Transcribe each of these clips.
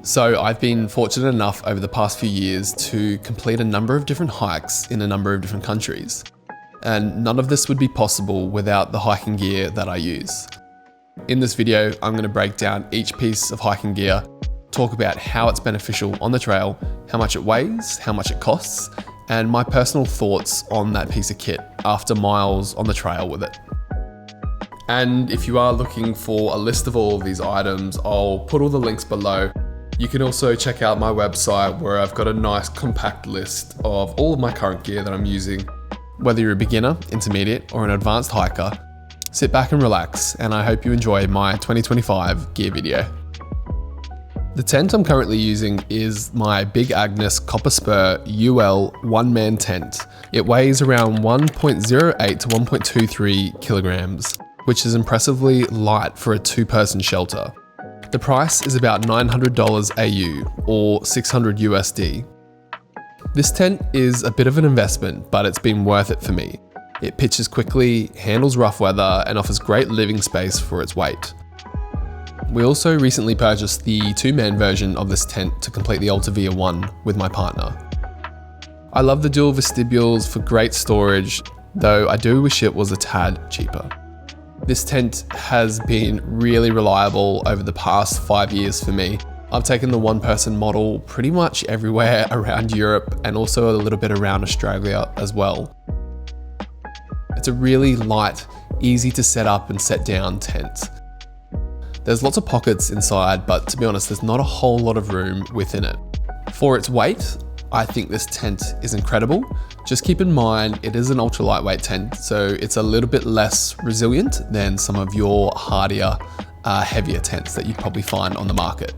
So I've been fortunate enough over the past few years to complete a number of different hikes in a number of different countries. And none of this would be possible without the hiking gear that I use. In this video, I'm going to break down each piece of hiking gear, talk about how it's beneficial on the trail, how much it weighs, how much it costs, and my personal thoughts on that piece of kit after miles on the trail with it. And if you are looking for a list of all of these items, I'll put all the links below. You can also check out my website where I've got a nice compact list of all of my current gear that I'm using. Whether you're a beginner, intermediate, or an advanced hiker, sit back and relax, and I hope you enjoy my 2025 gear video. The tent I'm currently using is my Big Agnes Copper Spur UL one-man tent. It weighs around 1.08 to 1.23 kilograms, which is impressively light for a two-person shelter. The price is about $900 AU or 600 USD. This tent is a bit of an investment, but it's been worth it for me. It pitches quickly, handles rough weather, and offers great living space for its weight. We also recently purchased the two-man version of this tent to complete the Altavia 1 with my partner. I love the dual vestibules for great storage, though I do wish it was a tad cheaper. This tent has been really reliable over the past 5 years for me. I've taken the one-person model pretty much everywhere around Europe and also a little bit around Australia as well. It's a really light, easy to set up and set down tent. There's lots of pockets inside, but to be honest, there's not a whole lot of room within it. For its weight, I think this tent is incredible. Just keep in mind, it is an ultra lightweight tent, so it's a little bit less resilient than some of your hardier, heavier tents that you'd probably find on the market.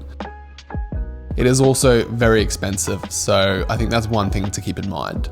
It is also very expensive, so I think that's one thing to keep in mind.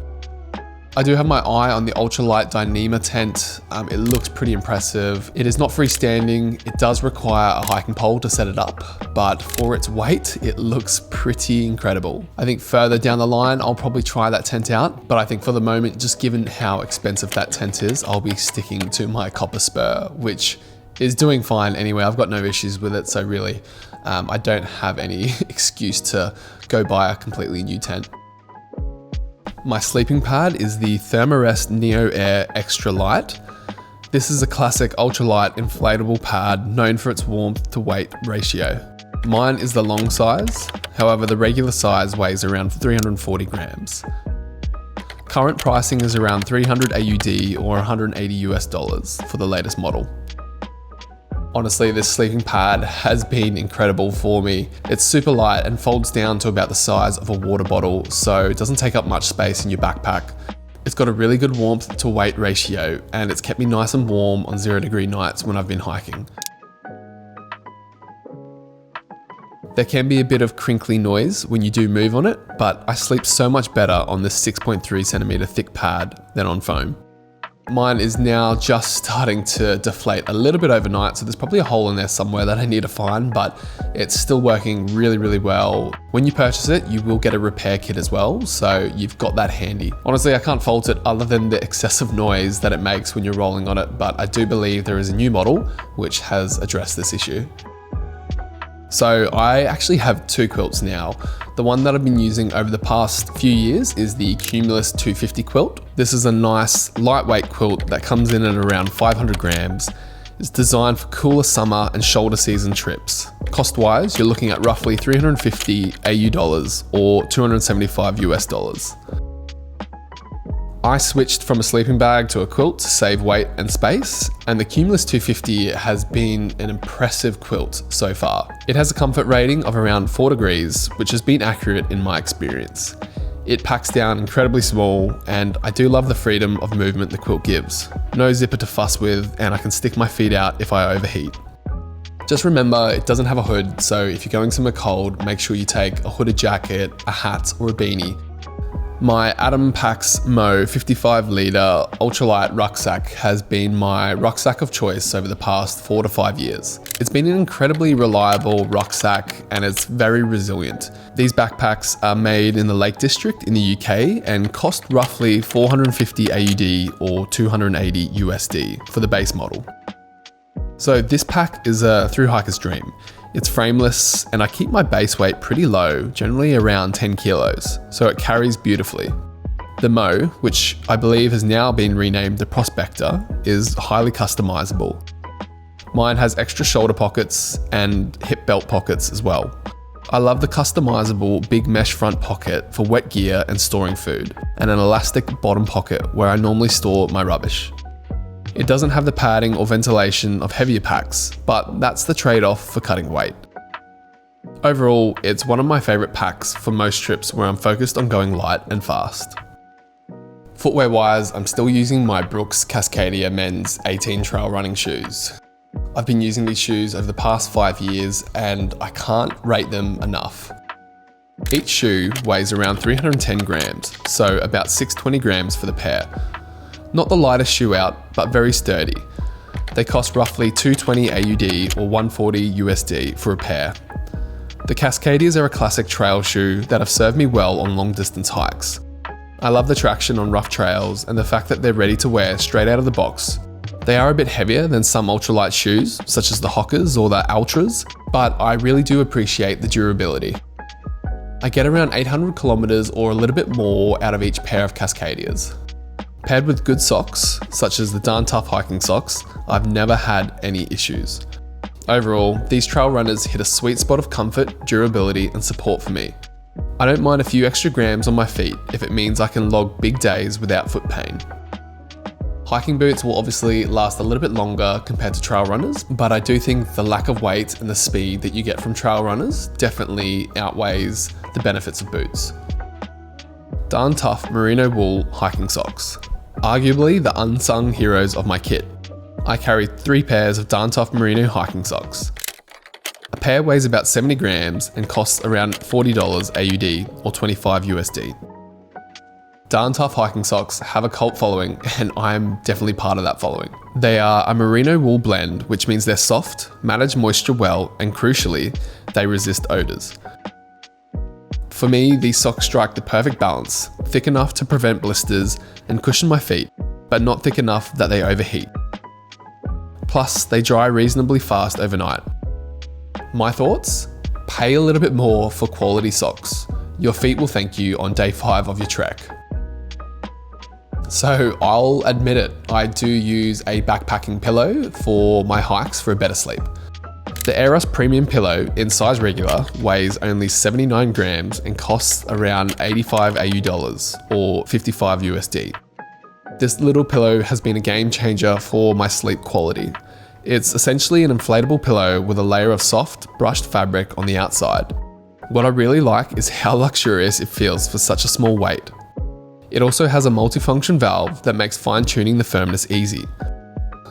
I do have my eye on the ultralight Dyneema tent. It looks pretty impressive. It is not freestanding. It does require a hiking pole to set it up, but for its weight, it looks pretty incredible. I think further down the line, I'll probably try that tent out, but I think for the moment, just given how expensive that tent is, I'll be sticking to my Copper Spur, which is doing fine anyway. I've got no issues with it, so really, I don't have any excuse to go buy a completely new tent. My sleeping pad is the Thermarest Neo Air Extra Light. This is a classic ultralight inflatable pad known for its warmth to weight ratio. Mine is the long size, however the regular size weighs around 340 grams. Current pricing is around 300 AUD or 180 US dollars for the latest model. Honestly, this sleeping pad has been incredible for me. It's super light and folds down to about the size of a water bottle, so it doesn't take up much space in your backpack. It's got a really good warmth to weight ratio, and it's kept me nice and warm on 0-degree nights when I've been hiking. There can be a bit of crinkly noise when you do move on it, but I sleep so much better on this 6.3 centimeter thick pad than on foam. Mine is now just starting to deflate a little bit overnight, so there's probably a hole in there somewhere that I need to find, but it's still working really, really well. When you purchase it, you will get a repair kit as well, so you've got that handy. Honestly, I can't fault it other than the excessive noise that it makes when you're rolling on it, but I do believe there is a new model which has addressed this issue. So I actually have two quilts now. The one that I've been using over the past few years is the Cumulus 250 quilt. This is a nice lightweight quilt that comes in at around 500 grams. It's designed for cooler summer and shoulder season trips. Cost-wise, you're looking at roughly 350 AU dollars or 275 US dollars. I switched from a sleeping bag to a quilt to save weight and space, and the Cumulus 250 has been an impressive quilt so far. It has a comfort rating of around 4 degrees, which has been accurate in my experience. It packs down incredibly small, and I do love the freedom of movement the quilt gives. No zipper to fuss with, and I can stick my feet out if I overheat. Just remember, it doesn't have a hood, so if you're going somewhere cold, make sure you take a hooded jacket, a hat, or a beanie. My Atom Pax Mo 55 litre ultralight rucksack has been my rucksack of choice over the past 4 to 5 years. It's been an incredibly reliable rucksack and it's very resilient. These backpacks are made in the Lake District in the UK and cost roughly 450 AUD or 280 USD for the base model. So this pack is a thru hiker's dream. It's frameless, and I keep my base weight pretty low, generally around 10 kilos, so it carries beautifully. The Mo, which I believe has now been renamed the Prospector, is highly customizable. Mine has extra shoulder pockets and hip belt pockets as well. I love the customizable big mesh front pocket for wet gear and storing food, and an elastic bottom pocket where I normally store my rubbish. It doesn't have the padding or ventilation of heavier packs, but that's the trade-off for cutting weight. Overall, it's one of my favourite packs for most trips where I'm focused on going light and fast. Footwear wise, I'm still using my Brooks Cascadia men's 18 trail running shoes. I've been using these shoes over the past 5 years and I can't rate them enough. Each shoe weighs around 310 grams, so about 620 grams for the pair. Not the lightest shoe out, but very sturdy. They cost roughly 220 AUD or 140 USD for a pair. The Cascadias are a classic trail shoe that have served me well on long distance hikes. I love the traction on rough trails and the fact that they're ready to wear straight out of the box. They are a bit heavier than some ultralight shoes, such as the Hokas or the Ultras, but I really do appreciate the durability. I get around 800 kilometers or a little bit more out of each pair of Cascadias. Paired with good socks, such as the Darn Tough hiking socks, I've never had any issues. Overall, these trail runners hit a sweet spot of comfort, durability, and support for me. I don't mind a few extra grams on my feet if it means I can log big days without foot pain. Hiking boots will obviously last a little bit longer compared to trail runners, but I do think the lack of weight and the speed that you get from trail runners definitely outweighs the benefits of boots. Darn Tough merino wool hiking socks. Arguably the unsung heroes of my kit. I carry 3 pairs of Darn Tough merino hiking socks. A pair weighs about 70 grams and costs around $40 AUD or 25 USD. Darn Tough hiking socks have a cult following and I am definitely part of that following. They are a merino wool blend, which means they're soft, manage moisture well, and crucially, they resist odours. For me, these socks strike the perfect balance, thick enough to prevent blisters and cushion my feet, but not thick enough that they overheat. Plus, they dry reasonably fast overnight. My thoughts? Pay a little bit more for quality socks. Your feet will thank you on day 5 of your trek. So I'll admit it, I do use a backpacking pillow for my hikes for a better sleep. The Eros Premium Pillow in size regular weighs only 79 grams and costs around 85 AU dollars or 55 USD. This little pillow has been a game changer for my sleep quality. It's essentially an inflatable pillow with a layer of soft, brushed fabric on the outside. What I really like is how luxurious it feels for such a small weight. It also has a multifunction valve that makes fine-tuning the firmness easy.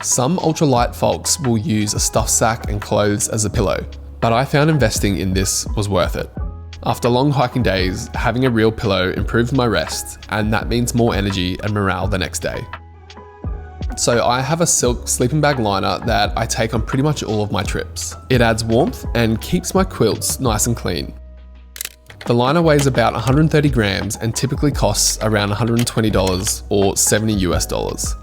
Some ultralight folks will use a stuffed sack and clothes as a pillow, but I found investing in this was worth it. After long hiking days, having a real pillow improves my rest, and that means more energy and morale the next day. So I have a silk sleeping bag liner that I take on pretty much all of my trips. It adds warmth and keeps my quilts nice and clean. The liner weighs about 130 grams and typically costs around $120 or 70 US dollars.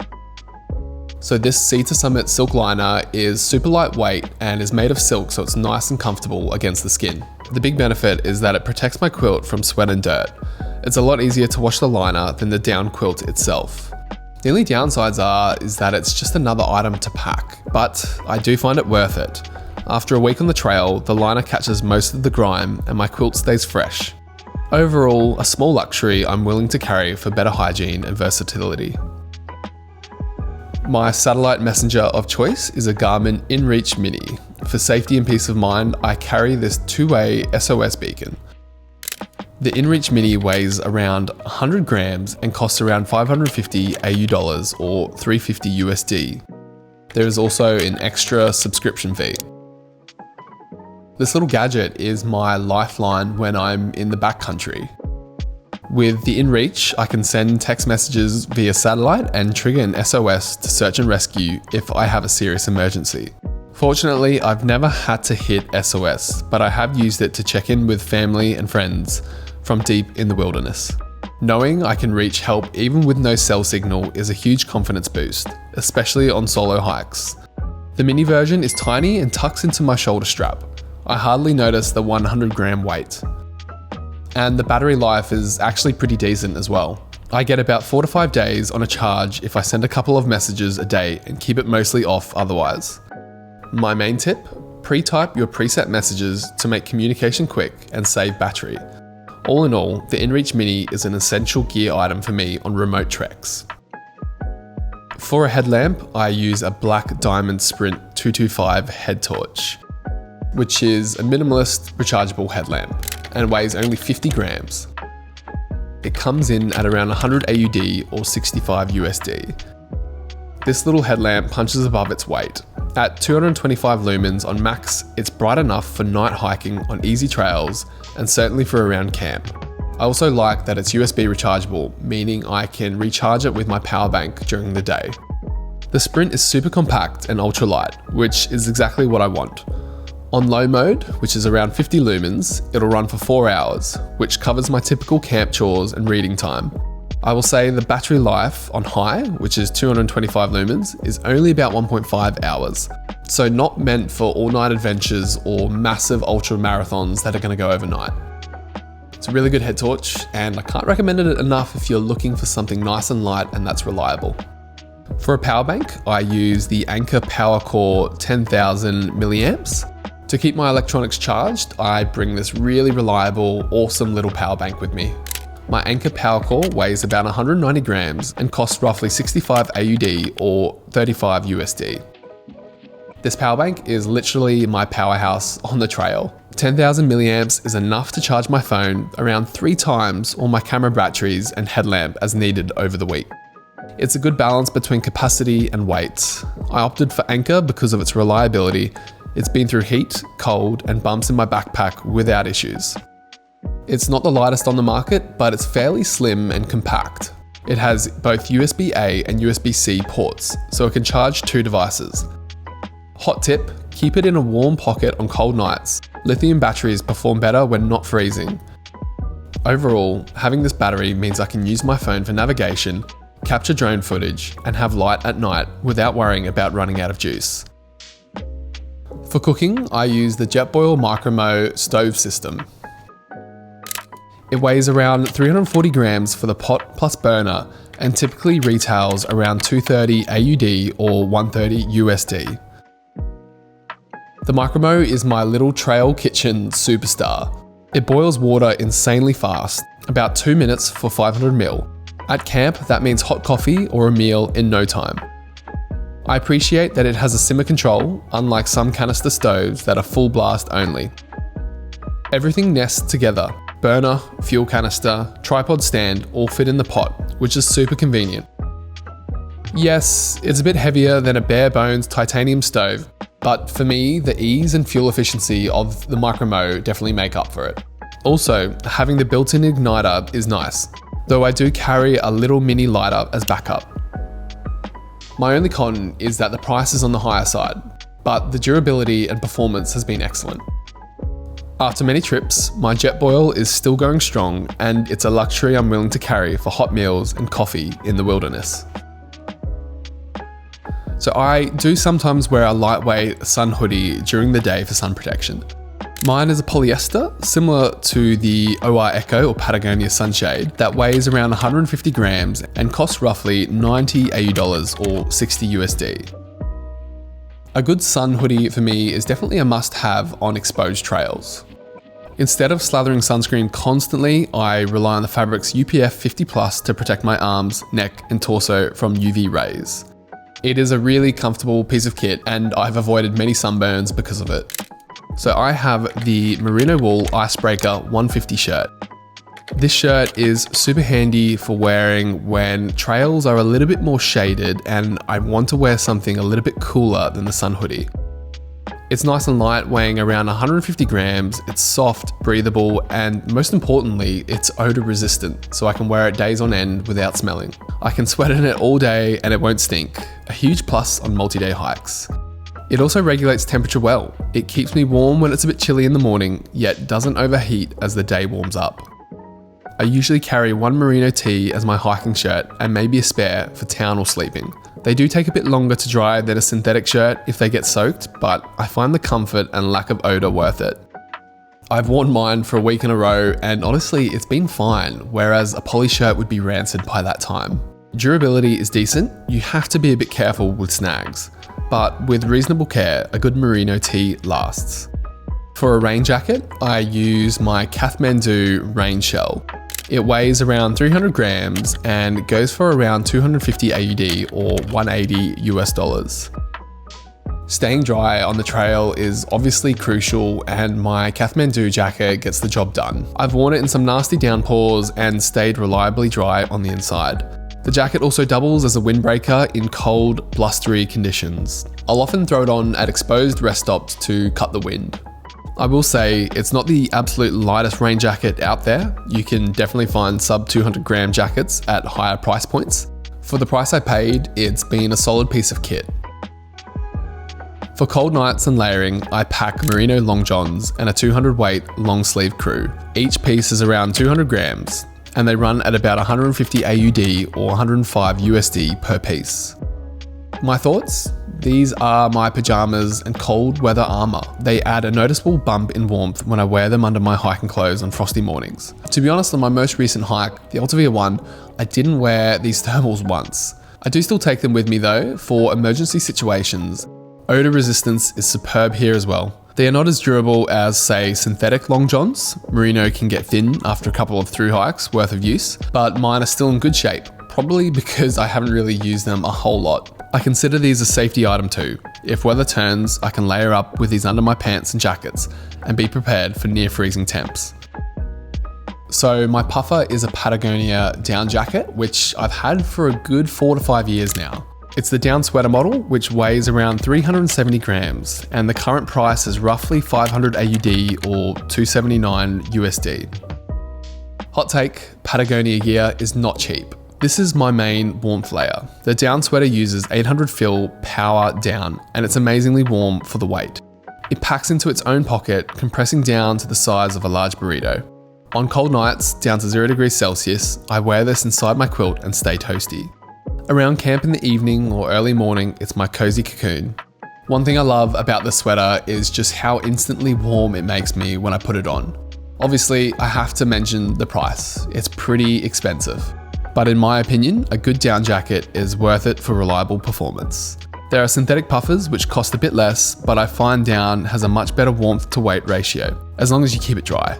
So this Sea to Summit silk liner is super lightweight and is made of silk, so it's nice and comfortable against the skin. The big benefit is that it protects my quilt from sweat and dirt. It's a lot easier to wash the liner than the down quilt itself. The only downsides is that it's just another item to pack, but I do find it worth it. After a week on the trail, the liner catches most of the grime and my quilt stays fresh. Overall, a small luxury I'm willing to carry for better hygiene and versatility. My satellite messenger of choice is a Garmin InReach Mini. For safety and peace of mind, I carry this 2-way SOS Beacon. The InReach Mini weighs around 100 grams and costs around 550 AU dollars or 350 USD. There is also an extra subscription fee. This little gadget is my lifeline when I'm in the backcountry. With the InReach, I can send text messages via satellite and trigger an SOS to search and rescue if I have a serious emergency. Fortunately, I've never had to hit SOS, but I have used it to check in with family and friends from deep in the wilderness. Knowing I can reach help even with no cell signal is a huge confidence boost, especially on solo hikes. The mini version is tiny and tucks into my shoulder strap. I hardly notice the 100 gram weight. And the battery life is actually pretty decent as well. I get about 4 to 5 days on a charge if I send a couple of messages a day and keep it mostly off otherwise. My main tip, pre-type your preset messages to make communication quick and save battery. All in all, the InReach Mini is an essential gear item for me on remote treks. For a headlamp, I use a black Diamond Sprint 225 Headtorch, which is a minimalist rechargeable headlamp and weighs only 50 grams. It comes in at around 100 AUD or 65 USD. This little headlamp punches above its weight. At 225 lumens on max, it's bright enough for night hiking on easy trails and certainly for around camp. I also like that it's USB rechargeable, meaning I can recharge it with my Powerbank during the day. The Sprint is super compact and ultralight, which is exactly what I want. On low mode, which is around 50 lumens, it'll run for 4 hours, which covers my typical camp chores and reading time. I will say the battery life on high, which is 225 lumens, is only about 1.5 hours. So not meant for all-night adventures or massive ultra marathons that are going to go overnight. It's a really good head torch, and I can't recommend it enough if you're looking for something nice and light and that's reliable. For a power bank, I use the Anker PowerCore 10,000 milliamps. To keep my electronics charged, I bring this really reliable, awesome little power bank with me. My Anker PowerCore weighs about 190 grams and costs roughly 65 AUD or 35 USD. This power bank is literally my powerhouse on the trail. 10,000 milliamps is enough to charge my phone around 3 times all my camera batteries and headlamp as needed over the week. It's a good balance between capacity and weight. I opted for Anker because of its reliability. It's been through heat, cold, and bumps in my backpack without issues. It's not the lightest on the market, but it's fairly slim and compact. It has both USB-A and USB-C ports, so it can charge 2 devices. Hot tip, keep it in a warm pocket on cold nights. Lithium batteries perform better when not freezing. Overall, having this battery means I can use my phone for navigation, capture drone footage, and have light at night without worrying about running out of juice. For cooking, I use the Jetboil Micromo stove system. It weighs around 340 grams for the pot plus burner and typically retails around 230 AUD or 130 USD. The Micromo is my little trail kitchen superstar. It boils water insanely fast, about 2 minutes for 500 ml. At camp, that means hot coffee or a meal in no time. I appreciate that it has a simmer control, unlike some canister stoves that are full blast only. Everything nests together. Burner, fuel canister, tripod stand all fit in the pot, which is super convenient. Yes, it's a bit heavier than a bare bones titanium stove, but for me, the ease and fuel efficiency of the Micromo definitely make up for it. Also, having the built-in igniter is nice, though I do carry a little mini lighter as backup. My only con is that the price is on the higher side, but the durability and performance has been excellent. After many trips, my Jetboil is still going strong, and it's a luxury I'm willing to carry for hot meals and coffee in the wilderness. So I do sometimes wear a lightweight sun hoodie during the day for sun protection. Mine is a polyester, similar to the OR Echo or Patagonia sunshade, that weighs around 150 grams and costs roughly 90 AU dollars or 60 USD. A good sun hoodie for me is definitely a must-have on exposed trails. Instead of slathering sunscreen constantly, I rely on the fabric's UPF 50+ to protect my arms, neck, and torso from UV rays. It is a really comfortable piece of kit, and I've avoided many sunburns because of it. So I have the Merino Wool Icebreaker 150 shirt. This shirt is super handy for wearing when trails are a little bit more shaded and I want to wear something a little bit cooler than the sun hoodie. It's nice and light, weighing around 150 grams, it's soft, breathable, and most importantly, it's odor resistant, so I can wear it days on end without smelling. I can sweat in it all day and it won't stink, a huge plus on multi-day hikes. It also regulates temperature well. It keeps me warm when it's a bit chilly in the morning, yet doesn't overheat as the day warms up. I usually carry one Merino Tee as my hiking shirt and maybe a spare for town or sleeping. They do take a bit longer to dry than a synthetic shirt if they get soaked, but I find the comfort and lack of odour worth it. I've worn mine for a week in a row and honestly it's been fine, whereas a poly shirt would be rancid by that time. Durability is decent, you have to be a bit careful with snags, but with reasonable care, a good Merino Tee lasts. For a rain jacket, I use my Kathmandu rain shell. It weighs around 300 grams and goes for around 250 AUD or 180 US dollars. Staying dry on the trail is obviously crucial and my Kathmandu jacket gets the job done. I've worn it in some nasty downpours and stayed reliably dry on the inside. The jacket also doubles as a windbreaker in cold, blustery conditions. I'll often throw it on at exposed rest stops to cut the wind. I will say it's not the absolute lightest rain jacket out there. You can definitely find sub 200 gram jackets at higher price points. For the price I paid, it's been a solid piece of kit. For cold nights and layering, I pack merino long johns and a 200 weight long sleeve crew. Each piece is around 200 grams and they run at about 150 AUD or 105 USD per piece. My thoughts? These are my pajamas and cold weather armour. They add a noticeable bump in warmth when I wear them under my hiking clothes on frosty mornings. To be honest, on my most recent hike, the Altavia one, I didn't wear these thermals once. I do still take them with me though, for emergency situations. Odour resistance is superb here as well. They are not as durable as, say, synthetic long johns. Merino can get thin after a couple of through hikes worth of use, but mine are still in good shape, probably because I haven't really used them a whole lot. I consider these a safety item too. If weather turns, I can layer up with these under my pants and jackets and be prepared for near freezing temps. So my puffer is a Patagonia down jacket, which I've had for a good 4 to 5 years now. It's the down sweater model, which weighs around 370 grams, and the current price is roughly 500 AUD or 279 USD. Hot take, Patagonia gear is not cheap. This is my main warmth layer. The down sweater uses 800 fill power down, and it's amazingly warm for the weight. It packs into its own pocket, compressing down to the size of a large burrito. On cold nights, down to 0 degrees Celsius, I wear this inside my quilt and stay toasty. Around camp in the evening or early morning, it's my cozy cocoon. One thing I love about the sweater is just how instantly warm it makes me when I put it on. Obviously, I have to mention the price. It's pretty expensive. But in my opinion, a good down jacket is worth it for reliable performance. There are synthetic puffers which cost a bit less, but I find down has a much better warmth to weight ratio, as long as you keep it dry.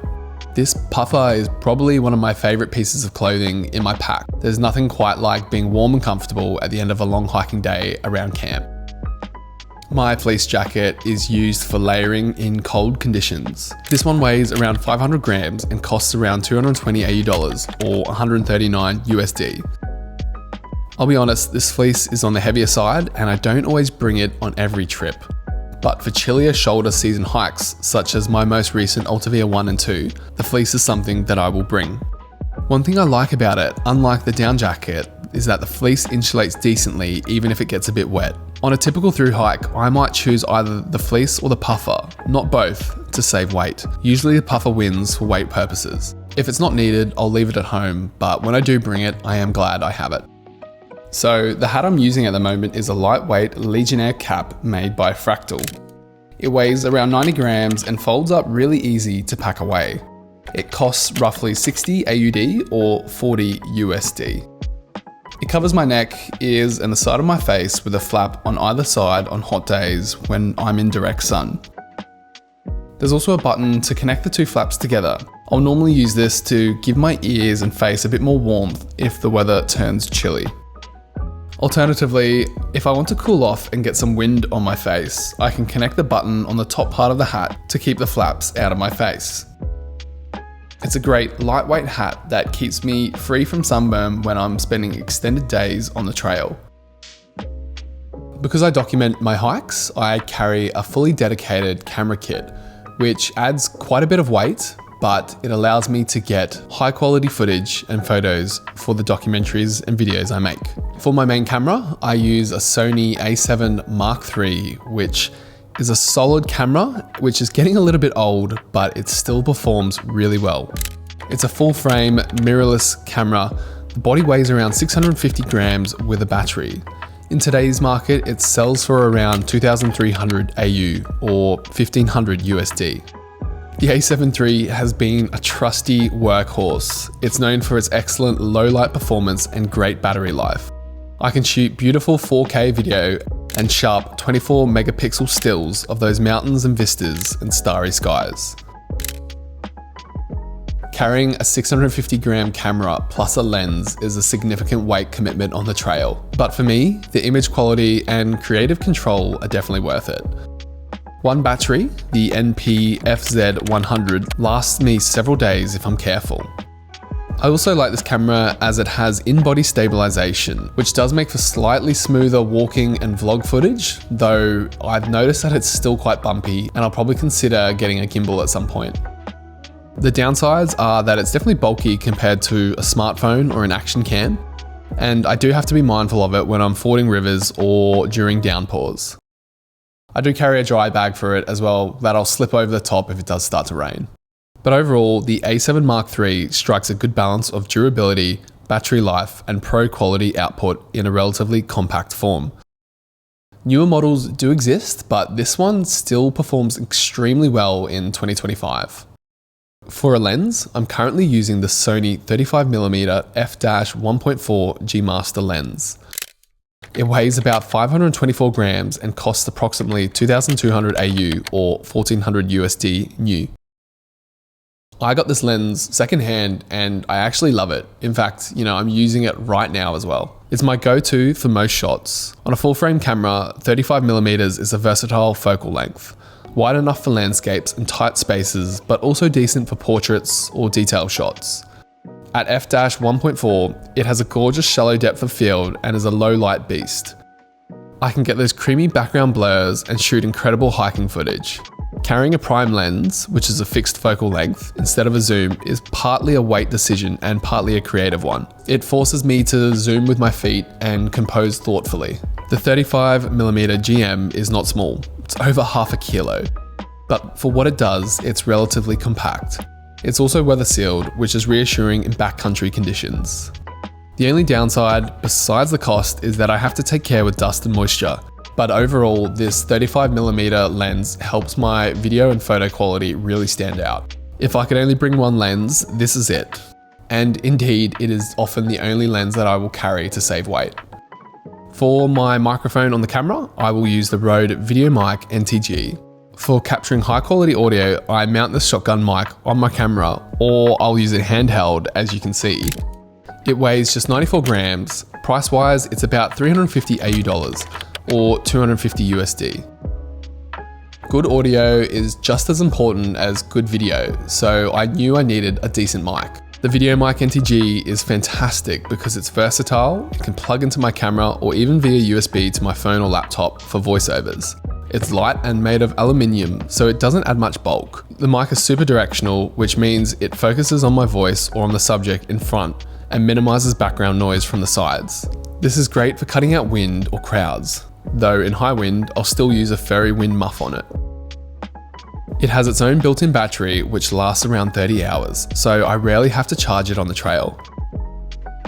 This puffer is probably one of my favourite pieces of clothing in my pack. There's nothing quite like being warm and comfortable at the end of a long hiking day around camp. My fleece jacket is used for layering in cold conditions. This one weighs around 500 grams and costs around 220 AU dollars or 139 USD. I'll be honest, this fleece is on the heavier side and I don't always bring it on every trip. But for chillier shoulder season hikes, such as my most recent Altavia 1 and 2, the fleece is something that I will bring. One thing I like about it, unlike the down jacket, is that the fleece insulates decently even if it gets a bit wet. On a typical through hike, I might choose either the fleece or the puffer, not both, to save weight. Usually the puffer wins for weight purposes. If it's not needed, I'll leave it at home, but when I do bring it, I am glad I have it. So the hat I'm using at the moment is a lightweight Legionnaire cap made by Fractal. It weighs around 90 grams and folds up really easy to pack away. It costs roughly 60 AUD or 40 USD. It covers my neck, ears and the side of my face with a flap on either side on hot days when I'm in direct sun. There's also a button to connect the two flaps together. I'll normally use this to give my ears and face a bit more warmth if the weather turns chilly. Alternatively, if I want to cool off and get some wind on my face, I can connect the button on the top part of the hat to keep the flaps out of my face. It's a great lightweight hat that keeps me free from sunburn when I'm spending extended days on the trail. Because I document my hikes, I carry a fully dedicated camera kit, which adds quite a bit of weight, but it allows me to get high quality footage and photos for the documentaries and videos I make. For my main camera, I use a Sony A7 Mark III, which is a solid camera, which is getting a little bit old, but it still performs really well. It's a full frame mirrorless camera. The body weighs around 650 grams with a battery. In today's market, it sells for around 2,300 AU or 1,500 USD. The A7 III has been a trusty workhorse. It's known for its excellent low light performance and great battery life. I can shoot beautiful 4K video and sharp 24 megapixel stills of those mountains and vistas and starry skies. Carrying a 650 gram camera plus a lens is a significant weight commitment on the trail, but for me, the image quality and creative control are definitely worth it. One battery, the NP-FZ100, lasts me several days if I'm careful. I also like this camera as it has in-body stabilization, which does make for slightly smoother walking and vlog footage, though I've noticed that it's still quite bumpy and I'll probably consider getting a gimbal at some point. The downsides are that it's definitely bulky compared to a smartphone or an action cam, and I do have to be mindful of it when I'm fording rivers or during downpours. I do carry a dry bag for it as well that I'll slip over the top if it does start to rain. But overall, the A7 Mark III strikes a good balance of durability, battery life, and pro quality output in a relatively compact form. Newer models do exist, but this one still performs extremely well in 2025. For a lens, I'm currently using the Sony 35mm f/1.4 G Master lens. It weighs about 524 grams and costs approximately 2,200 AU or 1,400 USD new. I got this lens secondhand and I actually love it. In fact, I'm using it right now as well. It's my go-to for most shots. On a full frame camera, 35mm is a versatile focal length. Wide enough for landscapes and tight spaces, but also decent for portraits or detail shots. At f/1.4, it has a gorgeous shallow depth of field and is a low light beast. I can get those creamy background blurs and shoot incredible hiking footage. Carrying a prime lens, which is a fixed focal length, instead of a zoom, is partly a weight decision and partly a creative one. It forces me to zoom with my feet and compose thoughtfully. The 35mm GM is not small, it's over half a kilo. But for what it does, it's relatively compact. It's also weather sealed, which is reassuring in backcountry conditions. The only downside, besides the cost, is that I have to take care with dust and moisture. But overall, this 35mm lens helps my video and photo quality really stand out. If I could only bring one lens, this is it. And indeed, it is often the only lens that I will carry to save weight. For my microphone on the camera, I will use the Rode VideoMic NTG. For capturing high quality audio, I mount the shotgun mic on my camera, or I'll use it handheld, as you can see. It weighs just 94 grams. Price wise, it's about 350 AU dollars, or 250 USD. Good audio is just as important as good video, so I knew I needed a decent mic. The VideoMic NTG is fantastic because it's versatile, it can plug into my camera or even via USB to my phone or laptop for voiceovers. It's light and made of aluminium, so it doesn't add much bulk. The mic is super directional, which means it focuses on my voice or on the subject in front and minimizes background noise from the sides. This is great for cutting out wind or crowds, though in high wind, I'll still use a fairy wind muff on it. It has its own built-in battery, which lasts around 30 hours, so I rarely have to charge it on the trail.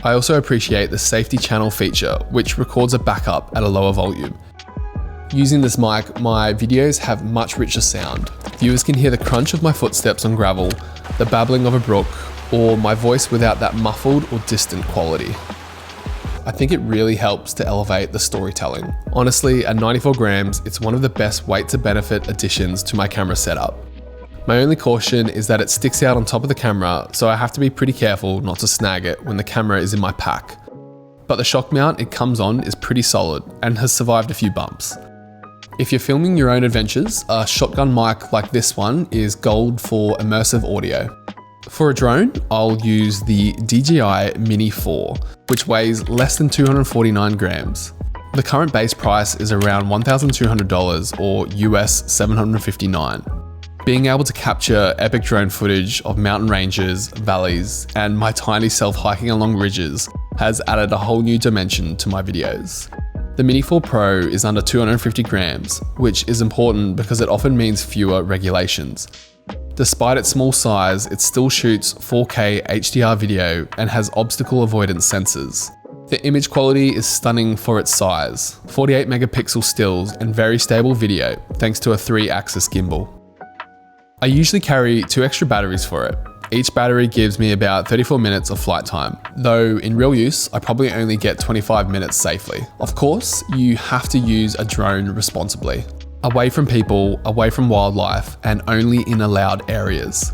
I also appreciate the safety channel feature, which records a backup at a lower volume. Using this mic, my videos have much richer sound. Viewers can hear the crunch of my footsteps on gravel, the babbling of a brook, or my voice without that muffled or distant quality. I think it really helps to elevate the storytelling. Honestly, at 94 grams, it's one of the best weight to benefit additions to my camera setup. My only caution is that it sticks out on top of the camera, so I have to be pretty careful not to snag it when the camera is in my pack. But the shock mount it comes on is pretty solid and has survived a few bumps. If you're filming your own adventures, a shotgun mic like this one is gold for immersive audio. For a drone, I'll use the DJI Mini 4, which weighs less than 249 grams. The current base price is around $1,200 or US $759. Being able to capture epic drone footage of mountain ranges, valleys, and my tiny self hiking along ridges has added a whole new dimension to my videos. The Mini 4 Pro is under 250 grams, which is important because it often means fewer regulations. Despite its small size, it still shoots 4K HDR video and has obstacle avoidance sensors. The image quality is stunning for its size, 48 megapixel stills and very stable video thanks to a 3-axis gimbal. I usually carry 2 extra batteries for it. Each battery gives me about 34 minutes of flight time, though in real use, I probably only get 25 minutes safely. Of course, you have to use a drone responsibly. Away from people, away from wildlife, and only in allowed areas.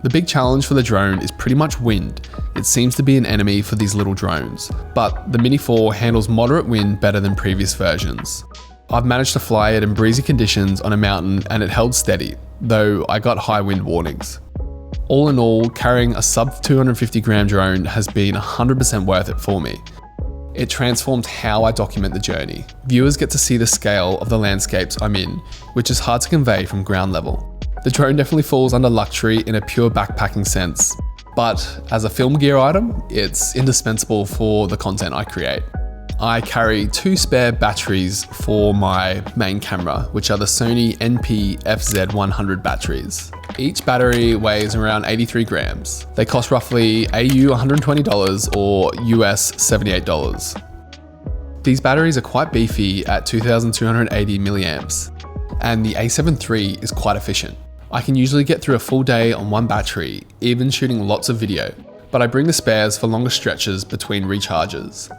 The big challenge for the drone is pretty much wind. It seems to be an enemy for these little drones, but the Mini 4 handles moderate wind better than previous versions. I've managed to fly it in breezy conditions on a mountain and it held steady, though I got high wind warnings. All in all, carrying a sub 250 gram drone has been 100% worth it for me. It transformed how I document the journey. Viewers get to see the scale of the landscapes I'm in, which is hard to convey from ground level. The drone definitely falls under luxury in a pure backpacking sense, but as a film gear item, it's indispensable for the content I create. I carry 2 spare batteries for my main camera, which are the Sony NP-FZ100 batteries. Each battery weighs around 83 grams. They cost roughly AU $120 or US $78. These batteries are quite beefy at 2280 milliamps, and the A7 III is quite efficient. I can usually get through a full day on one battery, even shooting lots of video, but I bring the spares for longer stretches between recharges.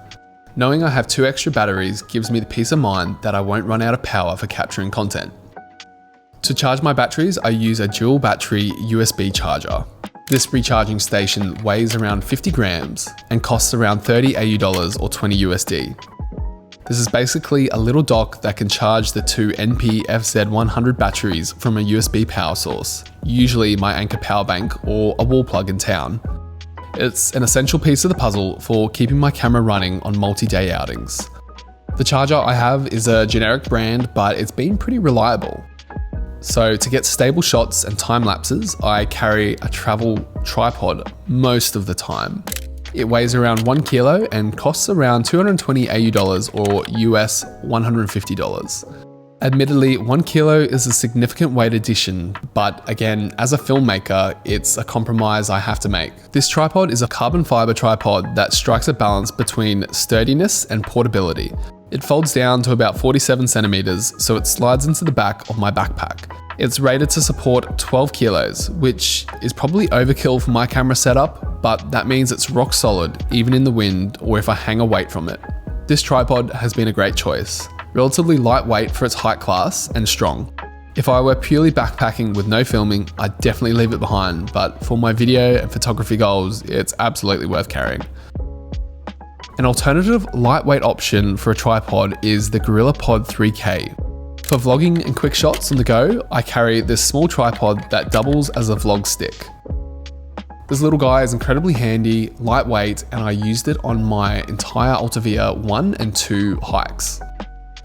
Knowing I have 2 extra batteries gives me the peace of mind that I won't run out of power for capturing content. To charge my batteries, I use a dual battery USB charger. This recharging station weighs around 50 grams and costs around 30 AU dollars or 20 USD. This is basically a little dock that can charge the 2 NP-FZ100 batteries from a USB power source, usually my Anker Powerbank or a wall plug in town. It's an essential piece of the puzzle for keeping my camera running on multi-day outings. The charger I have is a generic brand, but it's been pretty reliable. So to get stable shots and time lapses, I carry a travel tripod most of the time. It weighs around 1 kilo and costs around 220 AU dollars or US $150. Admittedly, 1 kilo is a significant weight addition, but again, as a filmmaker, it's a compromise I have to make. This tripod is a carbon fiber tripod that strikes a balance between sturdiness and portability. It folds down to about 47 centimeters, so it slides into the back of my backpack. It's rated to support 12 kilos, which is probably overkill for my camera setup, but that means it's rock solid, even in the wind or if I hang a weight from it. This tripod has been a great choice. Relatively lightweight for its height class and strong. If I were purely backpacking with no filming, I'd definitely leave it behind, but for my video and photography goals, it's absolutely worth carrying. An alternative lightweight option for a tripod is the GorillaPod 3K. For vlogging and quick shots on the go, I carry this small tripod that doubles as a vlog stick. This little guy is incredibly handy, lightweight, and I used it on my entire Altavia 1 and 2 hikes.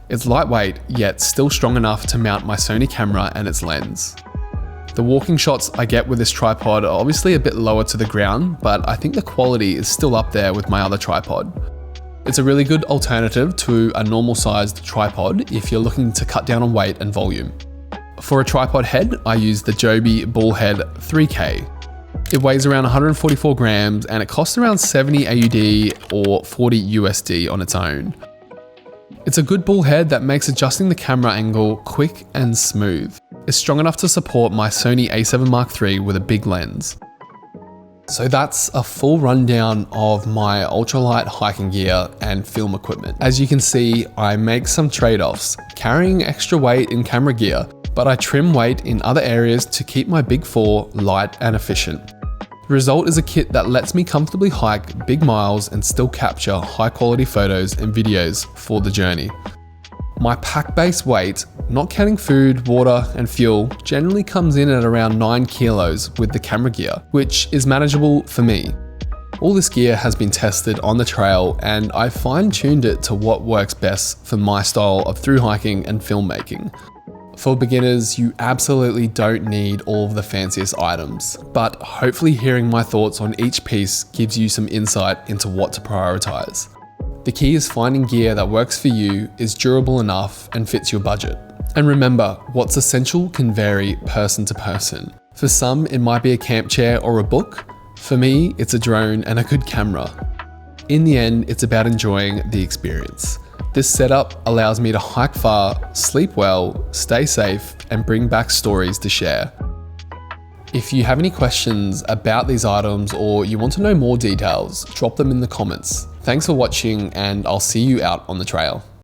It's lightweight, yet still strong enough to mount my Sony camera and its lens. The walking shots I get with this tripod are obviously a bit lower to the ground, but I think the quality is still up there with my other tripod. It's a really good alternative to a normal sized tripod if you're looking to cut down on weight and volume. For a tripod head, I use the Joby Bullhead 3K. It weighs around 144 grams and it costs around 70 AUD or 40 USD on its own. It's a good bull head that makes adjusting the camera angle quick and smooth. It's strong enough to support my Sony A7 Mark III with a big lens. So that's a full rundown of my ultralight hiking gear and film equipment. As you can see, I make some trade-offs, carrying extra weight in camera gear, but I trim weight in other areas to keep my big four light and efficient. The result is a kit that lets me comfortably hike big miles and still capture high quality photos and videos for the journey. My pack-based weight, not counting food, water, and fuel, generally comes in at around 9 kilos with the camera gear, which is manageable for me. All this gear has been tested on the trail and I fine-tuned it to what works best for my style of through hiking and filmmaking. For beginners, you absolutely don't need all of the fanciest items, but hopefully hearing my thoughts on each piece gives you some insight into what to prioritize. The key is finding gear that works for you, is durable enough, and fits your budget. And remember, what's essential can vary person to person. For some, it might be a camp chair or a book. For me, it's a drone and a good camera. In the end, it's about enjoying the experience. This setup allows me to hike far, sleep well, stay safe, and bring back stories to share. If you have any questions about these items or you want to know more details, drop them in the comments. Thanks for watching, and I'll see you out on the trail.